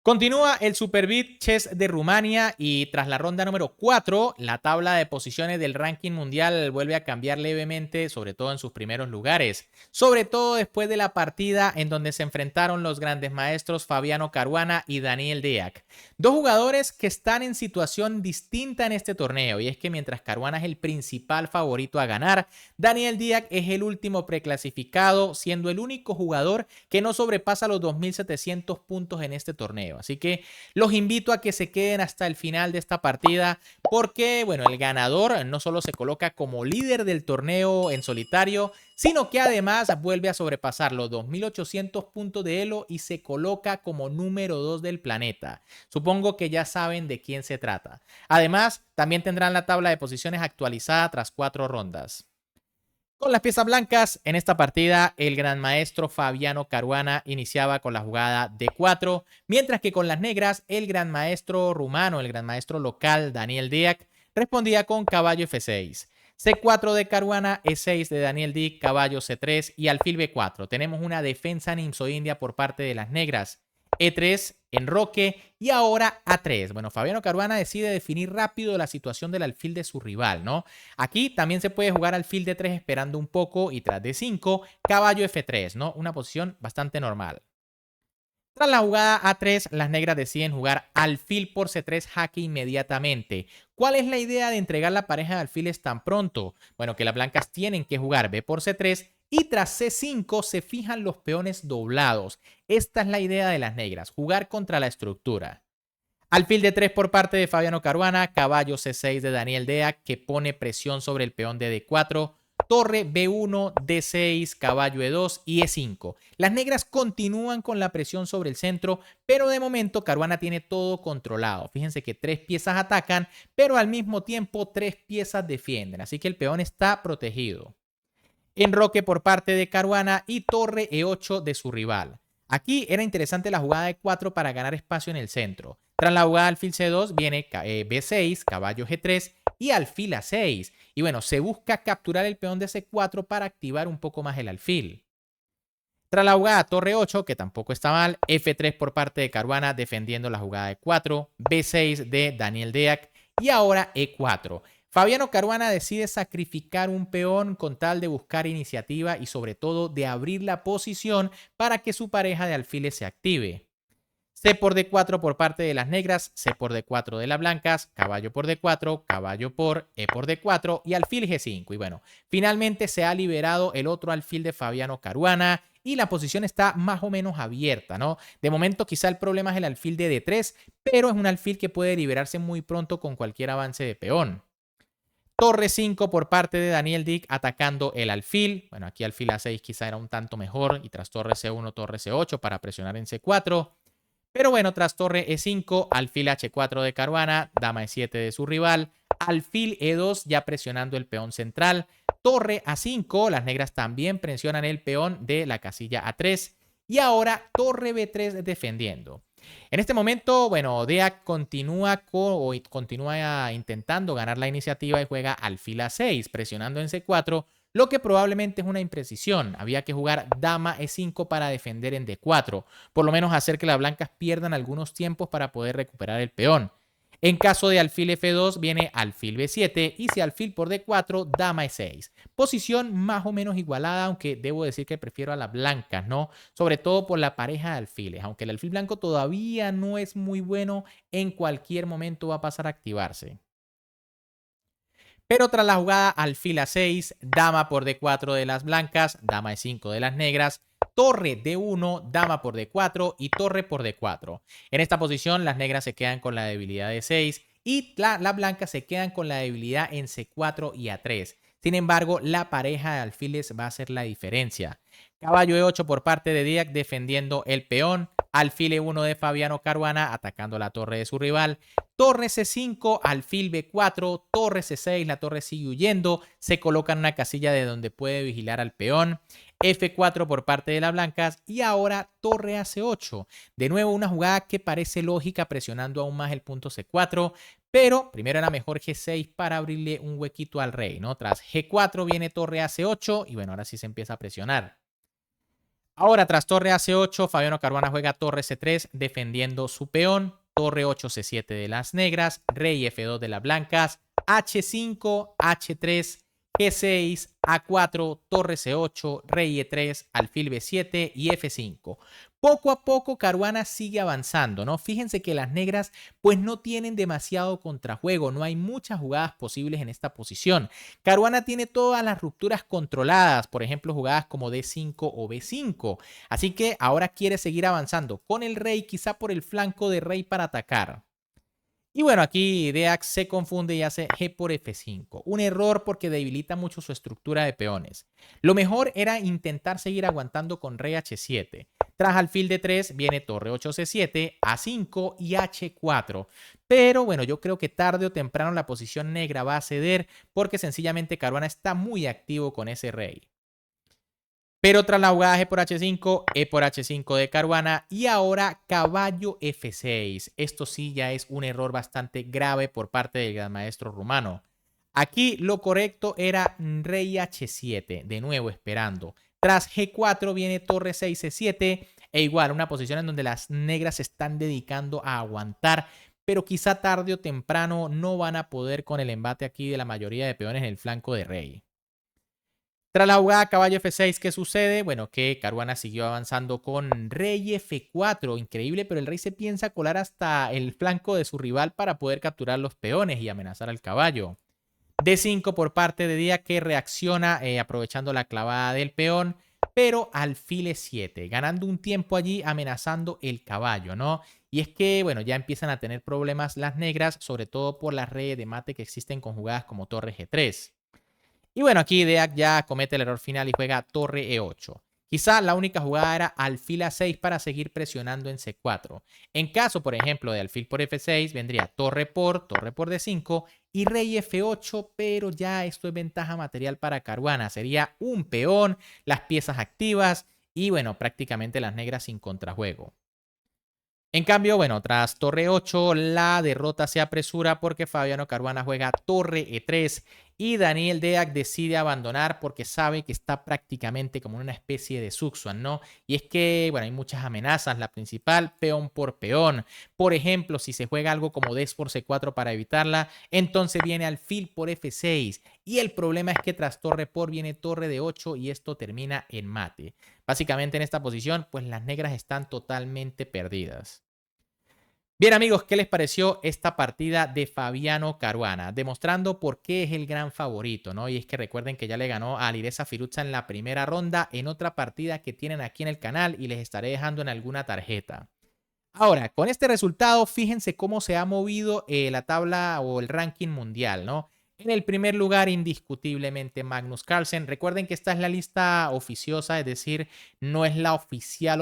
Continúa el Superbeat Chess de Rumania y tras la ronda número 4, la tabla de posiciones del ranking mundial vuelve a cambiar levemente, sobre todo en sus primeros lugares. Sobre todo después de la partida en donde se enfrentaron los grandes maestros Fabiano Caruana y Daniel Deac. Dos jugadores que están en situación distinta en este torneo, y es que mientras Caruana es el principal favorito a ganar, Daniel Deac es el último preclasificado, siendo el único jugador que no sobrepasa los 2.700 puntos en este torneo. Así que los invito a que se queden hasta el final de esta partida porque, bueno, el ganador no solo se coloca como líder del torneo en solitario, sino que además vuelve a sobrepasar los 2.800 puntos de Elo y se coloca como número 2 del planeta. Supongo que ya saben de quién se trata. Además, también tendrán la tabla de posiciones actualizada tras 4 rondas. Con las piezas blancas, en esta partida, el gran maestro Fabiano Caruana iniciaba con la jugada D4, mientras que con las negras, el gran maestro rumano, el gran maestro local Daniel Deac, respondía con caballo F6. C4 de Caruana, E6 de Daniel Deac, caballo C3 y alfil B4. Tenemos una defensa nimzo-india por parte de las negras. E3, enroque y ahora A3. Bueno, Fabiano Caruana decide definir rápido la situación del alfil de su rival, ¿no? Aquí también se puede jugar alfil D3 esperando un poco y tras D5, caballo F3, ¿no? Una posición bastante normal. Tras la jugada A3, las negras deciden jugar alfil por C3 jaque inmediatamente. ¿Cuál es la idea de entregar la pareja de alfiles tan pronto? Bueno, que las blancas tienen que jugar B por C3 y tras C5 se fijan los peones doblados. Esta es la idea de las negras, jugar contra la estructura. Alfil D3 por parte de Fabiano Caruana, caballo C6 de Daniel Deac que pone presión sobre el peón de D4, torre B1, D6, caballo E2 y E5. Las negras continúan con la presión sobre el centro, pero de momento Caruana tiene todo controlado. Fíjense que 3 piezas atacan, pero al mismo tiempo 3 piezas defienden, así que el peón está protegido. Enroque por parte de Caruana y torre E8 de su rival. Aquí era interesante la jugada de 4 para ganar espacio en el centro. Tras la jugada alfil C2 viene B6, caballo G3 y alfil A6. Y bueno, se busca capturar el peón de C4 para activar un poco más el alfil. Tras la jugada torre 8, que tampoco está mal, F3 por parte de Caruana defendiendo la jugada de 4, B6 de Daniel Deac y ahora E4. Fabiano Caruana decide sacrificar un peón con tal de buscar iniciativa y sobre todo de abrir la posición para que su pareja de alfiles se active. C por D4 por parte de las negras, C por D4 de las blancas, caballo por D4, caballo por E por D4 y alfil G5. Y bueno, finalmente se ha liberado el otro alfil de Fabiano Caruana y la posición está más o menos abierta, ¿no? De momento quizá el problema es el alfil de D3, pero es un alfil que puede liberarse muy pronto con cualquier avance de peón. Torre 5 por parte de Daniel Deac atacando el alfil. Bueno, aquí alfil A6 quizá era un tanto mejor y tras torre C1, torre C8 para presionar en C4. Pero bueno, tras torre E5, alfil H4 de Caruana, dama E7 de su rival, alfil E2 ya presionando el peón central, torre A5, las negras también presionan el peón de la casilla A3 y ahora torre B3 defendiendo. En este momento, bueno, Deac continúa intentando ganar la iniciativa y juega alfil A6, presionando en C4, lo que probablemente es una imprecisión. Había que jugar dama E5 para defender en D4, por lo menos hacer que las blancas pierdan algunos tiempos para poder recuperar el peón. En caso de alfil F2 viene alfil B7 y si alfil por D4, dama E6. Posición más o menos igualada, aunque debo decir que prefiero a las blancas, ¿no? Sobre todo por la pareja de alfiles. Aunque el alfil blanco todavía no es muy bueno, en cualquier momento va a pasar a activarse. Pero tras la jugada alfil A6, dama por D4 de las blancas, dama E5 de las negras, torre D1, dama por D4 y torre por D4. En esta posición las negras se quedan con la debilidad de 6 y las blancas se quedan con la debilidad en C4 y A3. Sin embargo, la pareja de alfiles va a hacer la diferencia. Caballo E8 por parte de Deac defendiendo el peón. Alfil E1 de Fabiano Caruana atacando la torre de su rival. Torre C5, alfil B4, torre C6, la torre sigue huyendo, se coloca en una casilla de donde puede vigilar al peón. F4 por parte de las blancas y ahora torre a C8. De nuevo una jugada que parece lógica presionando aún más el punto C4, pero primero era mejor G6 para abrirle un huequito al rey, ¿no? Tras G4 viene torre a C8 y bueno, ahora sí se empieza a presionar. Ahora, tras torre a C8, Fabiano Caruana juega torre C3 defendiendo su peón. Torre 8 C7 de las negras, rey F2 de las blancas, H5, H3, G6, A4, torre C8, rey E3, alfil B7 y F5. Poco a poco Caruana sigue avanzando, ¿no? Fíjense que las negras pues no tienen demasiado contrajuego, no hay muchas jugadas posibles en esta posición. Caruana tiene todas las rupturas controladas, por ejemplo jugadas como D5 o B5. Así que ahora quiere seguir avanzando con el rey, quizá por el flanco de rey para atacar. Y bueno, aquí Deac se confunde y hace G por F5. Un error porque debilita mucho su estructura de peones. Lo mejor era intentar seguir aguantando con rey H7. Tras alfil D3 viene torre 8 C7, A5 y H4. Pero bueno, yo creo que tarde o temprano la posición negra va a ceder porque sencillamente Caruana está muy activo con ese rey. Pero tras la jugada G por H5, E por H5 de Caruana y ahora caballo F6. Esto sí ya es un error bastante grave por parte del gran maestro rumano. Aquí lo correcto era rey H7, de nuevo esperando. Tras G4 viene torre 6 C7 e igual una posición en donde las negras se están dedicando a aguantar, pero quizá tarde o temprano no van a poder con el embate aquí de la mayoría de peones en el flanco de rey. Tras la jugada caballo F6, ¿qué sucede? Bueno, que Caruana siguió avanzando con rey F4. Increíble, pero el rey se piensa colar hasta el flanco de su rival para poder capturar los peones y amenazar al caballo. D5 por parte de Díaz que reacciona aprovechando la clavada del peón, pero alfil E7, ganando un tiempo allí amenazando el caballo, ¿no? Y es que, bueno, ya empiezan a tener problemas las negras, sobre todo por las redes de mate que existen con jugadas como torre G3. Y bueno, aquí Deac ya comete el error final y juega torre E8. Quizá la única jugada era alfil A6 para seguir presionando en C4. En caso, por ejemplo, de alfil por F6, vendría torre por D5 y rey F8, pero ya esto es ventaja material para Caruana. Sería un peón, las piezas activas y bueno, prácticamente las negras sin contrajuego. En cambio, bueno, tras torre 8, la derrota se apresura porque Fabiano Caruana juega torre E3 y Daniel Deac decide abandonar porque sabe que está prácticamente como una especie de Zugzwang, ¿no? Y es que, bueno, hay muchas amenazas. La principal, peón por peón. Por ejemplo, si se juega algo como Des por C4 para evitarla, entonces viene alfil por F6. Y el problema es que tras torre por viene torre de 8 y esto termina en mate. Básicamente en esta posición, pues las negras están totalmente perdidas. Bien amigos, ¿qué les pareció esta partida de Fabiano Caruana? Demostrando por qué es el gran favorito, ¿no? Y es que recuerden que ya le ganó a Alireza Firuza en la primera ronda en otra partida que tienen aquí en el canal y les estaré dejando en alguna tarjeta. Ahora, con este resultado, fíjense cómo se ha movido la tabla o el ranking mundial, ¿no? En el primer lugar, indiscutiblemente, Magnus Carlsen. Recuerden que esta es la lista oficiosa, es decir, no es la oficial,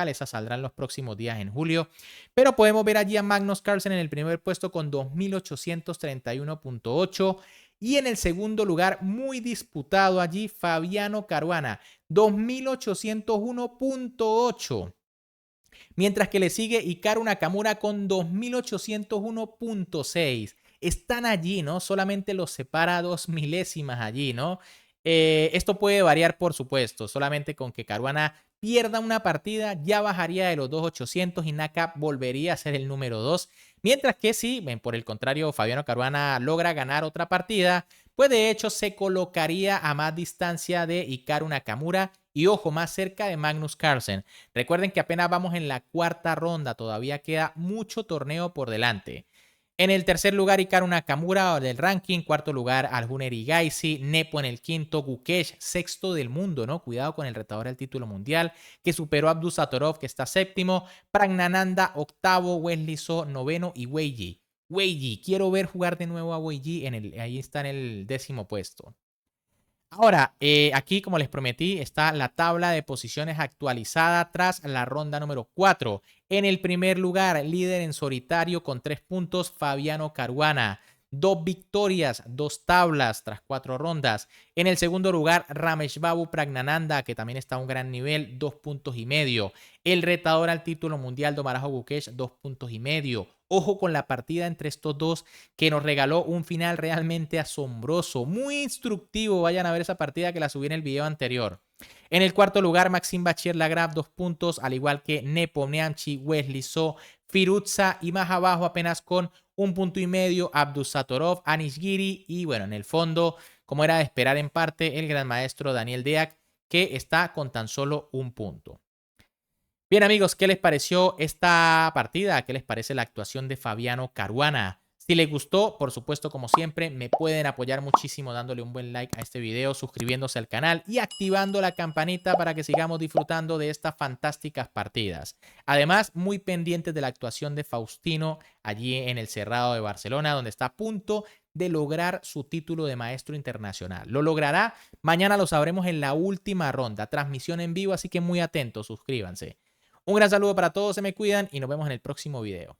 esa saldrá en los próximos días en julio. Pero podemos ver allí a Magnus Carlsen en el primer puesto con 2.831.8. Y en el segundo lugar, muy disputado allí, Fabiano Caruana, 2.801.8. Mientras que le sigue Hikaru Nakamura con 2.801.6. Están allí, ¿no? Solamente los separa 2 milésimas allí, ¿no? Esto puede variar, por supuesto. Solamente con que Caruana pierda una partida, ya bajaría de los 2.800 y Naka volvería a ser el número 2. Mientras que si, por el contrario, Fabiano Caruana logra ganar otra partida, pues de hecho se colocaría a más distancia de Hikaru Nakamura y, ojo, más cerca de Magnus Carlsen. Recuerden que apenas vamos en la cuarta ronda, todavía queda mucho torneo por delante. En el tercer lugar, Hikaru Nakamura del ranking. Cuarto lugar, Arjun Erigaisi. Nepo en el quinto. Gukesh, sexto del mundo, ¿no? Cuidado con el retador del título mundial, que superó a Abdusattorov, que está séptimo. Pragnananda, octavo. Wesley So, noveno. Y Weiji. Weiji, quiero ver jugar de nuevo a Weiji. Ahí está en el 10º puesto. Ahora, aquí, como les prometí, está la tabla de posiciones actualizada tras la ronda número 4. En el primer lugar, líder en solitario con 3 puntos, Fabiano Caruana. 2 victorias, 2 tablas tras 4 rondas. En el segundo lugar, Rameshbabu Pragnananda, que también está a un gran nivel, 2 puntos y medio. El retador al título mundial, Domarajo Gukesh, 2 puntos y medio. Ojo con la partida entre estos dos que nos regaló un final realmente asombroso, muy instructivo. Vayan a ver esa partida que la subí en el video anterior. En el cuarto lugar, Maxime Bachier-Lagrave, 2 puntos, al igual que Nepomniachtchi, Wesley So, Firuza, y más abajo apenas con 1,5 puntos, Abdusattorov, Anish Giri, y bueno, en el fondo, como era de esperar en parte, el gran maestro Daniel Deac, que está con tan solo 1 punto. Bien amigos, ¿qué les pareció esta partida? ¿Qué les parece la actuación de Fabiano Caruana? Si les gustó, por supuesto, como siempre, me pueden apoyar muchísimo dándole un buen like a este video, suscribiéndose al canal y activando la campanita para que sigamos disfrutando de estas fantásticas partidas. Además, muy pendientes de la actuación de Faustino allí en el Cerrado de Barcelona, donde está a punto de lograr su título de maestro internacional. ¿Lo logrará? Mañana lo sabremos en la última ronda, transmisión en vivo, así que muy atentos, suscríbanse. Un gran saludo para todos, se me cuidan y nos vemos en el próximo video.